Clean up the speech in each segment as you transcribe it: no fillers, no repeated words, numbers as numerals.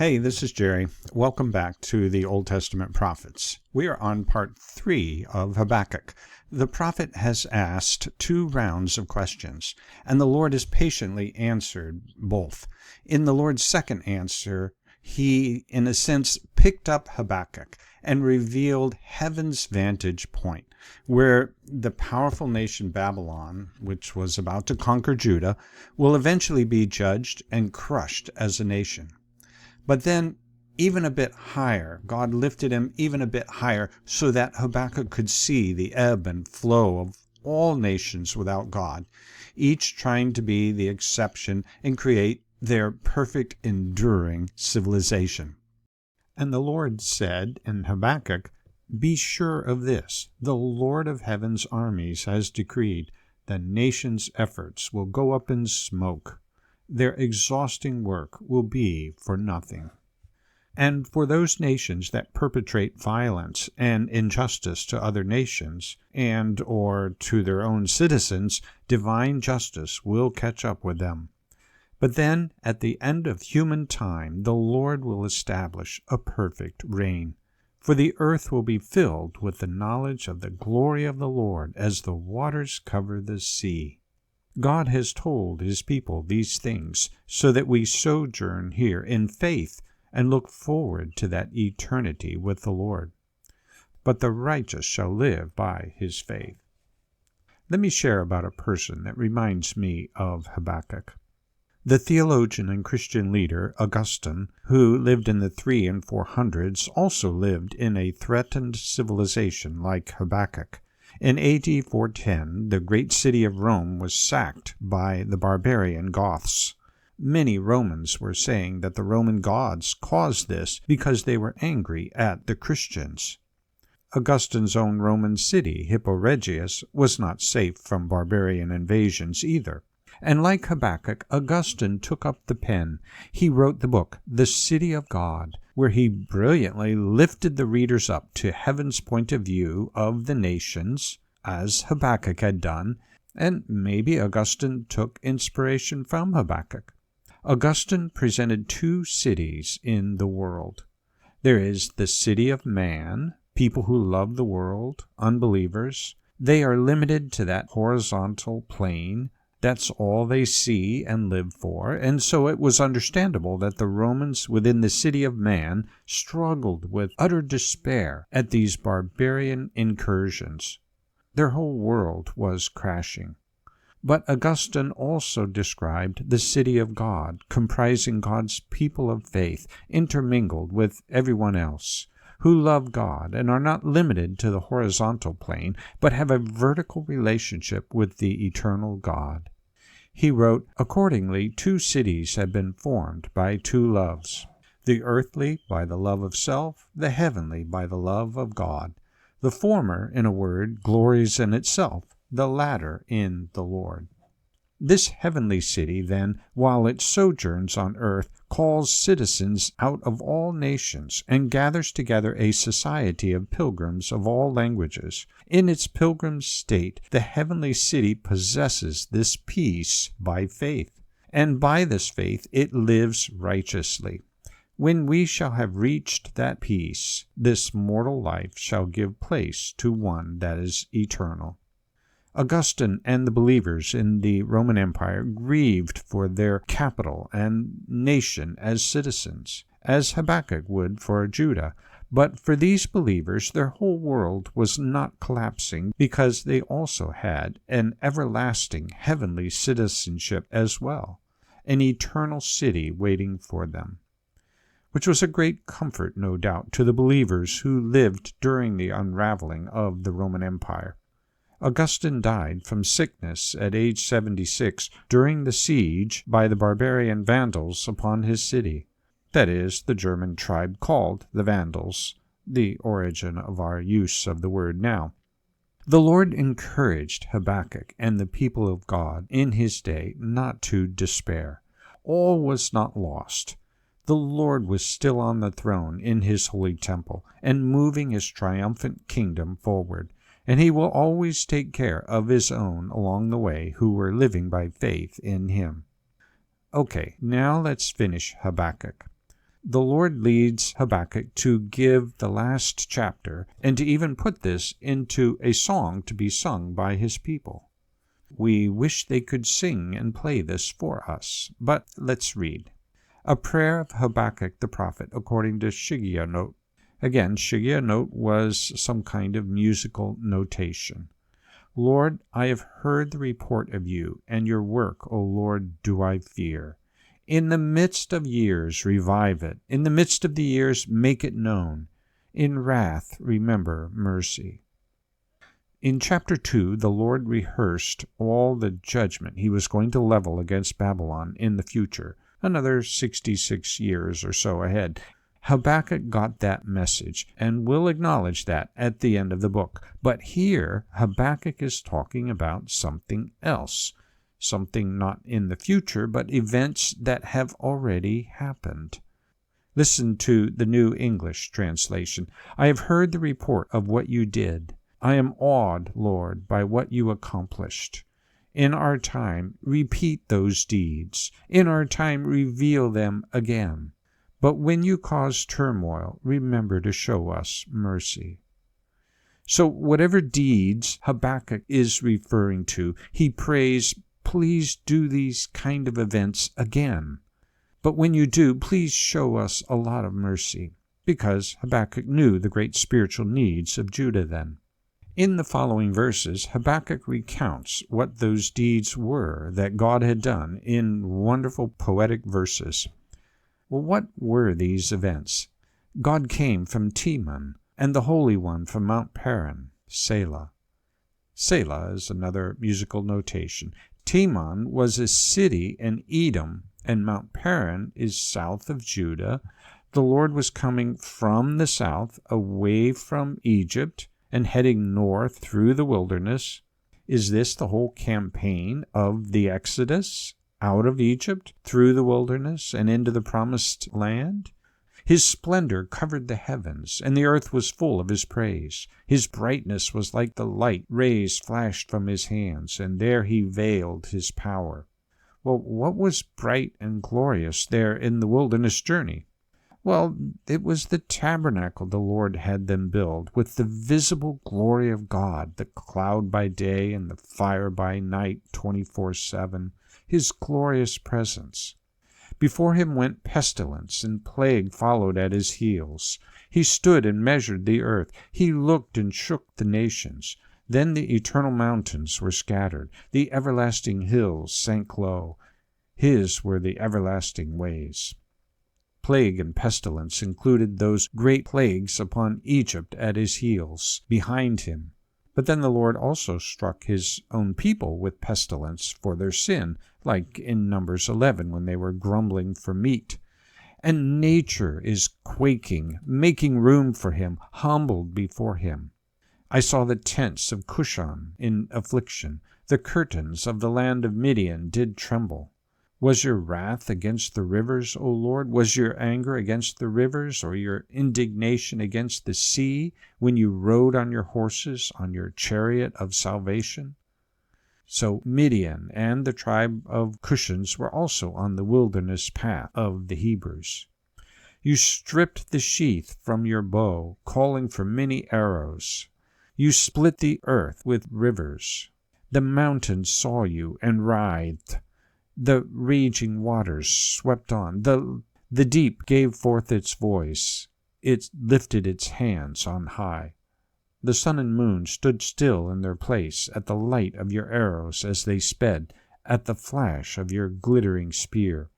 Hey, this is Jerry. Welcome back to the Old Testament prophets. We are on part 3 of Habakkuk. The prophet has asked 2 rounds of questions, and the Lord has patiently answered both. In the Lord's second answer, he, in a sense, picked up Habakkuk and revealed heaven's vantage point, where the powerful nation Babylon, which was about to conquer Judah, will eventually be judged and crushed as a nation. But then, even a bit higher, God lifted him even a bit higher so that Habakkuk could see the ebb and flow of all nations without God, each trying to be the exception and create their perfect, enduring civilization. And the Lord said in Habakkuk, "Be sure of this, the Lord of heaven's armies has decreed, the nation's efforts will go up in smoke. Their exhausting work will be for nothing." And for those nations that perpetrate violence and injustice to other nations and or to their own citizens, divine justice will catch up with them. But then, at the end of human time, the Lord will establish a perfect reign. For the earth will be filled with the knowledge of the glory of the Lord as the waters cover the sea. God has told his people these things so that we sojourn here in faith and look forward to that eternity with the Lord. But the righteous shall live by his faith. Let me share about a person that reminds me of Habakkuk. The theologian and Christian leader Augustine, who lived in the 300s and 400s, also lived in a threatened civilization like Habakkuk. In AD 410, the great city of Rome was sacked by the barbarian Goths. Many Romans were saying that the Roman gods caused this because they were angry at the Christians. Augustine's own Roman city, Hippo Regius, was not safe from barbarian invasions either. And like Habakkuk, Augustine took up the pen. He wrote the book, The City of God, where he brilliantly lifted the readers up to heaven's point of view of the nations, as Habakkuk had done, and maybe Augustine took inspiration from Habakkuk. Augustine presented 2 cities in the world. There is the city of man, people who love the world, unbelievers. They are limited to that horizontal plane. That's all they see and live for, and so it was understandable that the Romans within the city of man struggled with utter despair at these barbarian incursions. Their whole world was crashing. But Augustine also described the city of God, comprising God's people of faith, intermingled with everyone else, who love God and are not limited to the horizontal plane, but have a vertical relationship with the eternal God. He wrote, "Accordingly, 2 cities have been formed by 2 loves, the earthly by the love of self, the heavenly by the love of God. The former, in a word, glories in itself, the latter in the Lord." This heavenly city, then, while it sojourns on earth, calls citizens out of all nations and gathers together a society of pilgrims of all languages. In its pilgrim state, the heavenly city possesses this peace by faith, and by this faith it lives righteously. When we shall have reached that peace, this mortal life shall give place to one that is eternal. Augustine and the believers in the Roman Empire grieved for their capital and nation as citizens, as Habakkuk would for Judah. But for these believers, their whole world was not collapsing because they also had an everlasting heavenly citizenship as well, an eternal city waiting for them, which was a great comfort, no doubt, to the believers who lived during the unraveling of the Roman Empire. Augustine died from sickness at age 76 during the siege by the barbarian Vandals upon his city. That is, the German tribe called the Vandals, the origin of our use of the word now. The Lord encouraged Habakkuk and the people of God in his day not to despair. All was not lost. The Lord was still on the throne in his holy temple and moving his triumphant kingdom forward. And he will always take care of his own along the way who were living by faith in him. Okay, now let's finish Habakkuk. The Lord leads Habakkuk to give the last chapter and to even put this into a song to be sung by his people. We wish they could sing and play this for us, but let's read. A prayer of Habakkuk the prophet according to Shigionote. Again, Shigionote was some kind of musical notation. Lord, I have heard the report of you, and your work, O Lord, do I fear. In the midst of years, revive it. In the midst of the years, make it known. In wrath, remember mercy. In chapter 2, the Lord rehearsed all the judgment he was going to level against Babylon in the future, another 66 years or so ahead. Habakkuk got that message and will acknowledge that at the end of the book. But here, Habakkuk is talking about something else, something not in the future, but events that have already happened. Listen to the New English translation. I have heard the report of what you did. I am awed, Lord, by what you accomplished. In our time, repeat those deeds. In our time, reveal them again. But when you cause turmoil, remember to show us mercy. So whatever deeds Habakkuk is referring to, he prays, please do these kind of events again. But when you do, please show us a lot of mercy, because Habakkuk knew the great spiritual needs of Judah then. In the following verses, Habakkuk recounts what those deeds were that God had done in wonderful poetic verses. Well, what were these events? God came from Teman, and the Holy One from Mount Paran, Selah. Selah is another musical notation. Teman was a city in Edom, and Mount Paran is south of Judah. The Lord was coming from the south, away from Egypt, and heading north through the wilderness. Is this the whole campaign of the Exodus? Out of Egypt, through the wilderness, and into the promised land? His splendor covered the heavens, and the earth was full of his praise. His brightness was like the light rays flashed from his hands, and there he veiled his power. Well, what was bright and glorious there in the wilderness journey? Well, it was the tabernacle the Lord had them build, with the visible glory of God, the cloud by day and the fire by night 24/7. His glorious presence. Before him went pestilence, and plague followed at his heels. He stood and measured the earth. He looked and shook the nations. Then the eternal mountains were scattered. The everlasting hills sank low. His were the everlasting ways. Plague and pestilence included those great plagues upon Egypt at his heels, behind him. But then the Lord also struck his own people with pestilence for their sin, like in Numbers 11 when they were grumbling for meat. And nature is quaking, making room for him, humbled before him. I saw the tents of Cushan in affliction. The curtains of the land of Midian did tremble. Was your wrath against the rivers, O Lord? Was your anger against the rivers, or your indignation against the sea, when you rode on your horses, on your chariot of salvation? So Midian and the tribe of Cushans were also on the wilderness path of the Hebrews. You stripped the sheath from your bow, calling for many arrows. You split the earth with rivers. The mountains saw you and writhed. The raging waters swept on. The deep gave forth its voice. It lifted its hands on high. The sun and moon stood still in their place at the light of your arrows as they sped, at the flash of your glittering spear.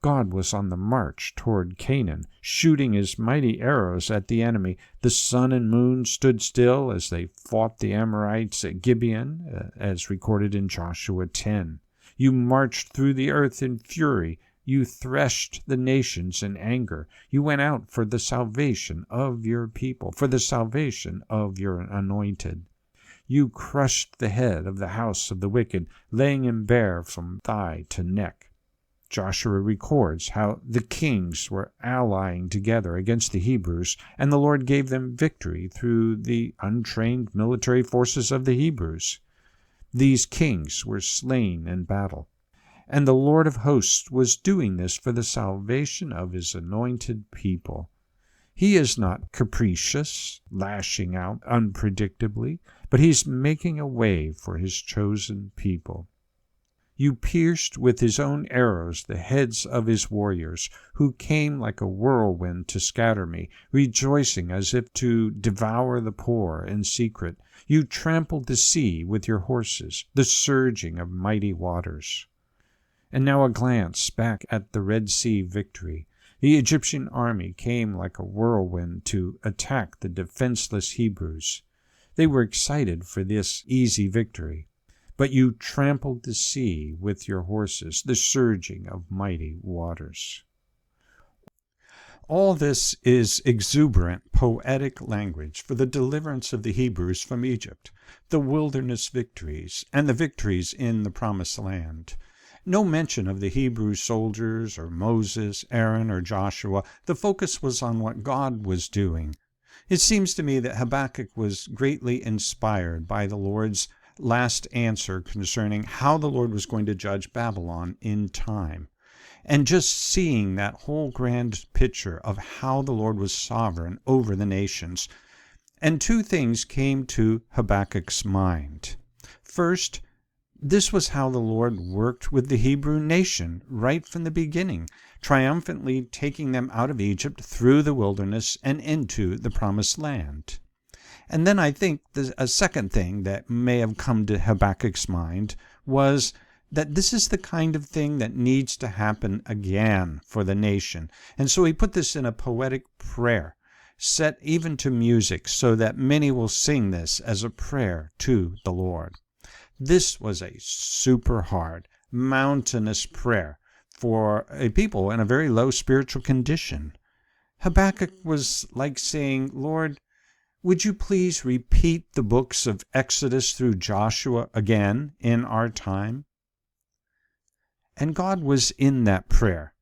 God was on the march toward Canaan, shooting his mighty arrows at the enemy. The sun and moon stood still as they fought the Amorites at Gibeon, as recorded in Joshua 10. You marched through the earth in fury. You threshed the nations in anger. You went out for the salvation of your people, for the salvation of your anointed. You crushed the head of the house of the wicked, laying him bare from thigh to neck. Joshua records how the kings were allying together against the Hebrews, and the Lord gave them victory through the untrained military forces of the Hebrews. These kings were slain in battle. And the Lord of hosts was doing this for the salvation of his anointed people. He is not capricious, lashing out unpredictably, but he's making a way for his chosen people. You pierced with his own arrows the heads of his warriors, who came like a whirlwind to scatter me, rejoicing as if to devour the poor in secret. You trampled the sea with your horses, the surging of mighty waters. And now a glance back at the Red Sea victory. The Egyptian army came like a whirlwind to attack the defenseless Hebrews. They were excited for this easy victory. But you trampled the sea with your horses, the surging of mighty waters. All this is exuberant, poetic language for the deliverance of the Hebrews from Egypt, the wilderness victories, and the victories in the Promised Land. No mention of the Hebrew soldiers or Moses, Aaron, or Joshua. The focus was on what God was doing. It seems to me that Habakkuk was greatly inspired by the Lord's last answer concerning how the Lord was going to judge Babylon in time. And just seeing that whole grand picture of how the Lord was sovereign over the nations. And two things came to Habakkuk's mind. First, this was how the Lord worked with the Hebrew nation right from the beginning, triumphantly taking them out of Egypt through the wilderness and into the Promised Land. And then I think a second thing that may have come to Habakkuk's mind was that this is the kind of thing that needs to happen again for the nation. And so he put this in a poetic prayer, set even to music, so that many will sing this as a prayer to the Lord. This was a super hard, mountainous prayer for a people in a very low spiritual condition. Habakkuk was like saying, Lord, would you please repeat the books of Exodus through Joshua again in our time? And God was in that prayer.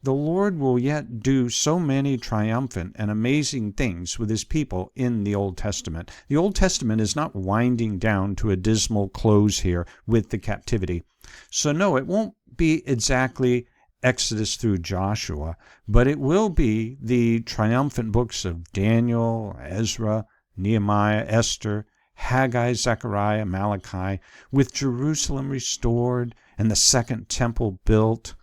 The Lord will yet do so many triumphant and amazing things with his people in the Old Testament. The Old Testament is not winding down to a dismal close here with the captivity. So no, it won't be exactly Exodus through Joshua, but it will be the triumphant books of Daniel, Ezra, Nehemiah, Esther, Haggai, Zechariah, Malachi, with Jerusalem restored and the second temple built,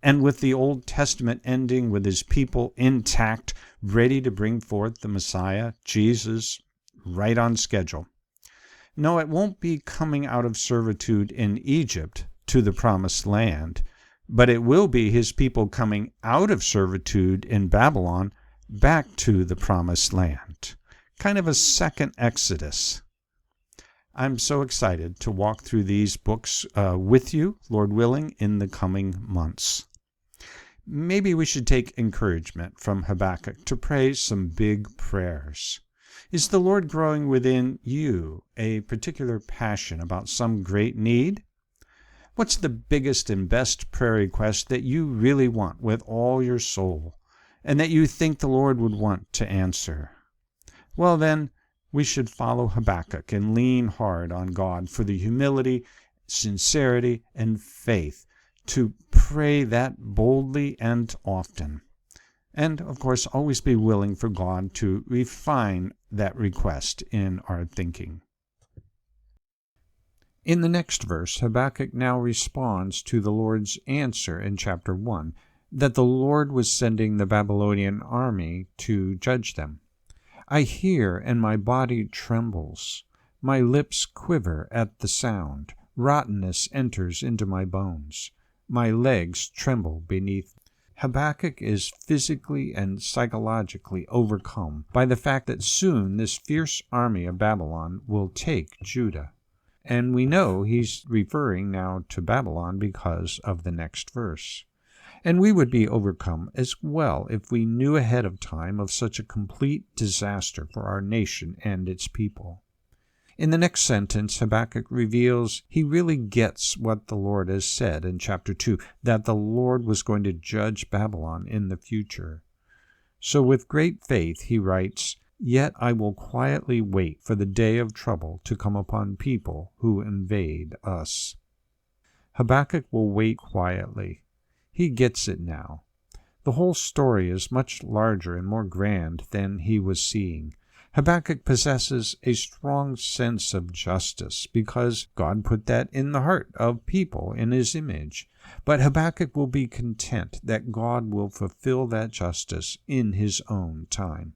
and with the Old Testament ending with his people intact, ready to bring forth the Messiah, Jesus, right on schedule. No, it won't be coming out of servitude in Egypt to the Promised Land, but it will be his people coming out of servitude in Babylon back to the Promised Land. Kind of a second Exodus. I'm so excited to walk through these books with you, Lord willing, in the coming months. Maybe we should take encouragement from Habakkuk to pray some big prayers. Is the Lord growing within you a particular passion about some great need? What's the biggest and best prayer request that you really want with all your soul, and that you think the Lord would want to answer? Well, then, we should follow Habakkuk and lean hard on God for the humility, sincerity, and faith to pray that boldly and often. And, of course, always be willing for God to refine that request in our thinking. In the next verse, Habakkuk now responds to the Lord's answer in chapter 1, that the Lord was sending the Babylonian army to judge them. I hear, and my body trembles. My lips quiver at the sound. Rottenness enters into my bones. My legs tremble beneath. Habakkuk is physically and psychologically overcome by the fact that soon this fierce army of Babylon will take Judah. And we know he's referring now to Babylon because of the next verse. And we would be overcome as well if we knew ahead of time of such a complete disaster for our nation and its people. In the next sentence, Habakkuk reveals he really gets what the Lord has said in chapter 2, that the Lord was going to judge Babylon in the future. So with great faith he writes, Yet I will quietly wait for the day of trouble to come upon people who invade us. Habakkuk will wait quietly. He gets it now. The whole story is much larger and more grand than he was seeing. Habakkuk possesses a strong sense of justice because God put that in the heart of people in his image. But Habakkuk will be content that God will fulfill that justice in his own time.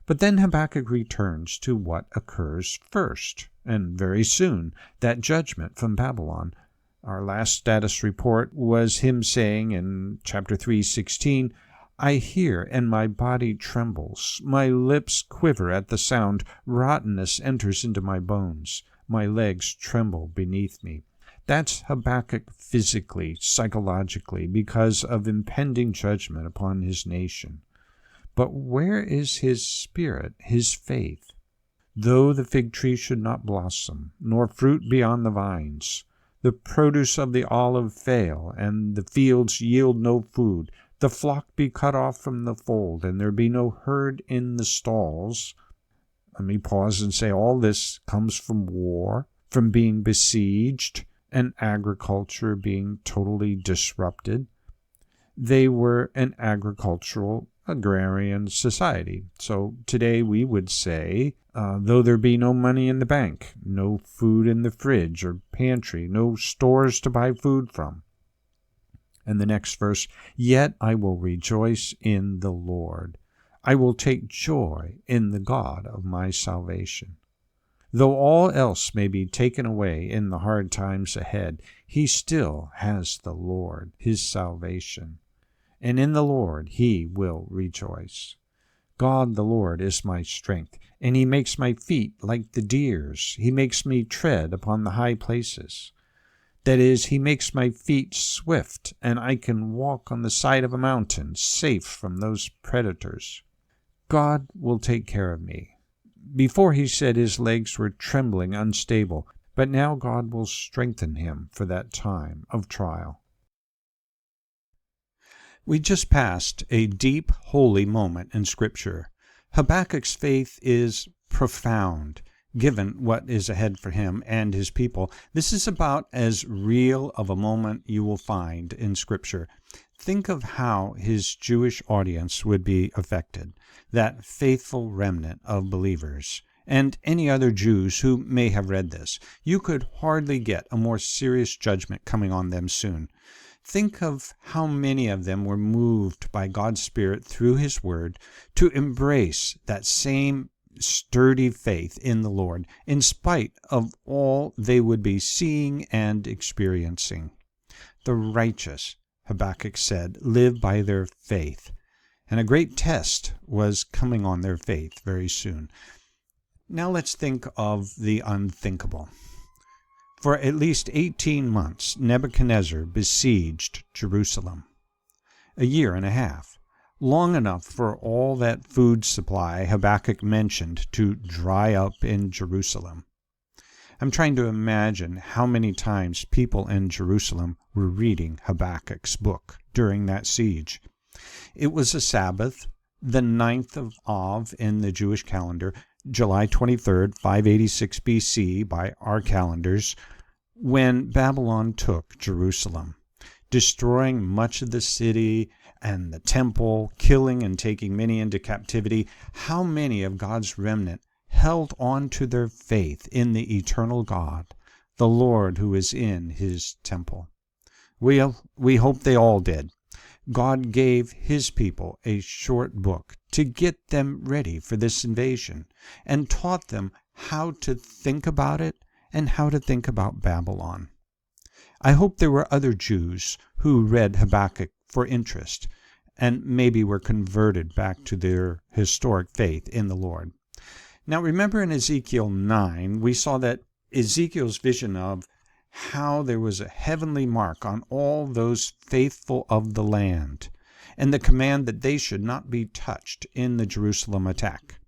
But then Habakkuk returns to what occurs first, and very soon, that judgment from Babylon. Our last status report was him saying in chapter 3:16, I hear, and my body trembles. My lips quiver at the sound. Rottenness enters into my bones. My legs tremble beneath me. That's Habakkuk physically, psychologically, because of impending judgment upon his nation. But where is his spirit, his faith? Though the fig tree should not blossom, nor fruit be on the vines, the produce of the olive fail, and the fields yield no food, the flock be cut off from the fold, and there be no herd in the stalls. Let me pause and say all this comes from war, from being besieged, and agriculture being totally disrupted. They were an agricultural, agrarian society. So today we would say, though there be no money in the bank, no food in the fridge or pantry, no stores to buy food from. And the next verse, yet I will rejoice in the Lord. I will take joy in the God of my salvation. Though all else may be taken away in the hard times ahead, he still has the Lord, his salvation. And in the Lord he will rejoice. God the Lord is my strength, and he makes my feet like the deer's. He makes me tread upon the high places. That is, he makes my feet swift, and I can walk on the side of a mountain, safe from those predators. God will take care of me. Before he said his legs were trembling, unstable, but now God will strengthen him for that time of trial. We just passed a deep, holy moment in Scripture. Habakkuk's faith is profound, given what is ahead for him and his people. This is about as real of a moment you will find in Scripture. Think of how his Jewish audience would be affected, that faithful remnant of believers, and any other Jews who may have read this. You could hardly get a more serious judgment coming on them soon. Think of how many of them were moved by God's Spirit through his word to embrace that same sturdy faith in the Lord, in spite of all they would be seeing and experiencing. The righteous, Habakkuk said, live by their faith. And a great test was coming on their faith very soon. Now let's think of the unthinkable. For at least 18 months, Nebuchadnezzar besieged Jerusalem. A year and a half. Long enough for all that food supply Habakkuk mentioned to dry up in Jerusalem. I'm trying to imagine how many times people in Jerusalem were reading Habakkuk's book during that siege. It was a Sabbath, the 9th of Av in the Jewish calendar, July 23rd, 586 BC by our calendars, when Babylon took Jerusalem, destroying much of the city and the temple, killing and taking many into captivity. How many of God's remnant held on to their faith in the eternal God, the Lord who is in his temple? We hope they all did. God gave his people a short book to get them ready for this invasion and taught them how to think about it and how to think about Babylon. I hope there were other Jews who read Habakkuk for interest and maybe were converted back to their historic faith in the Lord. Now remember in Ezekiel 9, we saw that Ezekiel's vision of how there was a heavenly mark on all those faithful of the land, and the command that they should not be touched in the Jerusalem attack.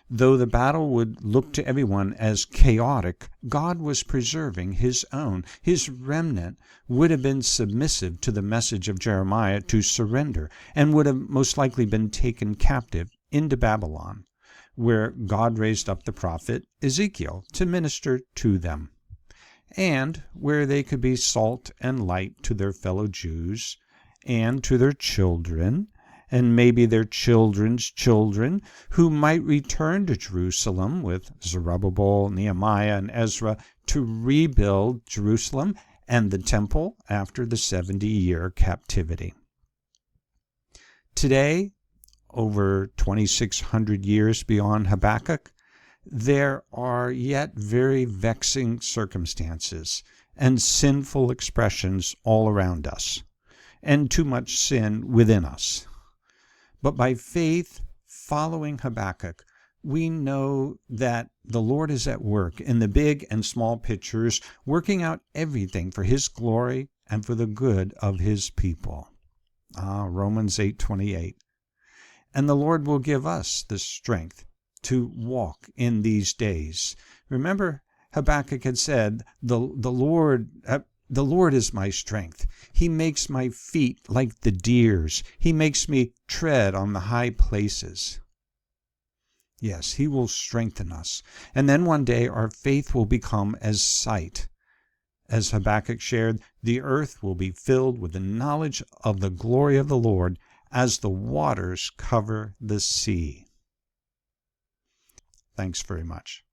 Though the battle would look to everyone as chaotic, God was preserving his own. His remnant would have been submissive to the message of Jeremiah to surrender, and would have most likely been taken captive into Babylon, where God raised up the prophet Ezekiel to minister to them. and where they could be salt and light to their fellow Jews and to their children, and maybe their children's children, who might return to Jerusalem with Zerubbabel, Nehemiah, and Ezra to rebuild Jerusalem and the temple after the 70-year captivity. Today, over 2,600 years beyond Habakkuk, there are yet very vexing circumstances and sinful expressions all around us, and too much sin within us. But by faith, following Habakkuk, we know that the Lord is at work in the big and small pictures, working out everything for His glory and for the good of His people. Romans 8:28. And the Lord will give us the strength to walk in these days. Remember, Habakkuk had said, the Lord is my strength. He makes my feet like the deer's. He makes me tread on the high places. Yes, He will strengthen us. And then one day our faith will become as sight. As Habakkuk shared, the earth will be filled with the knowledge of the glory of the Lord as the waters cover the sea. Thanks very much.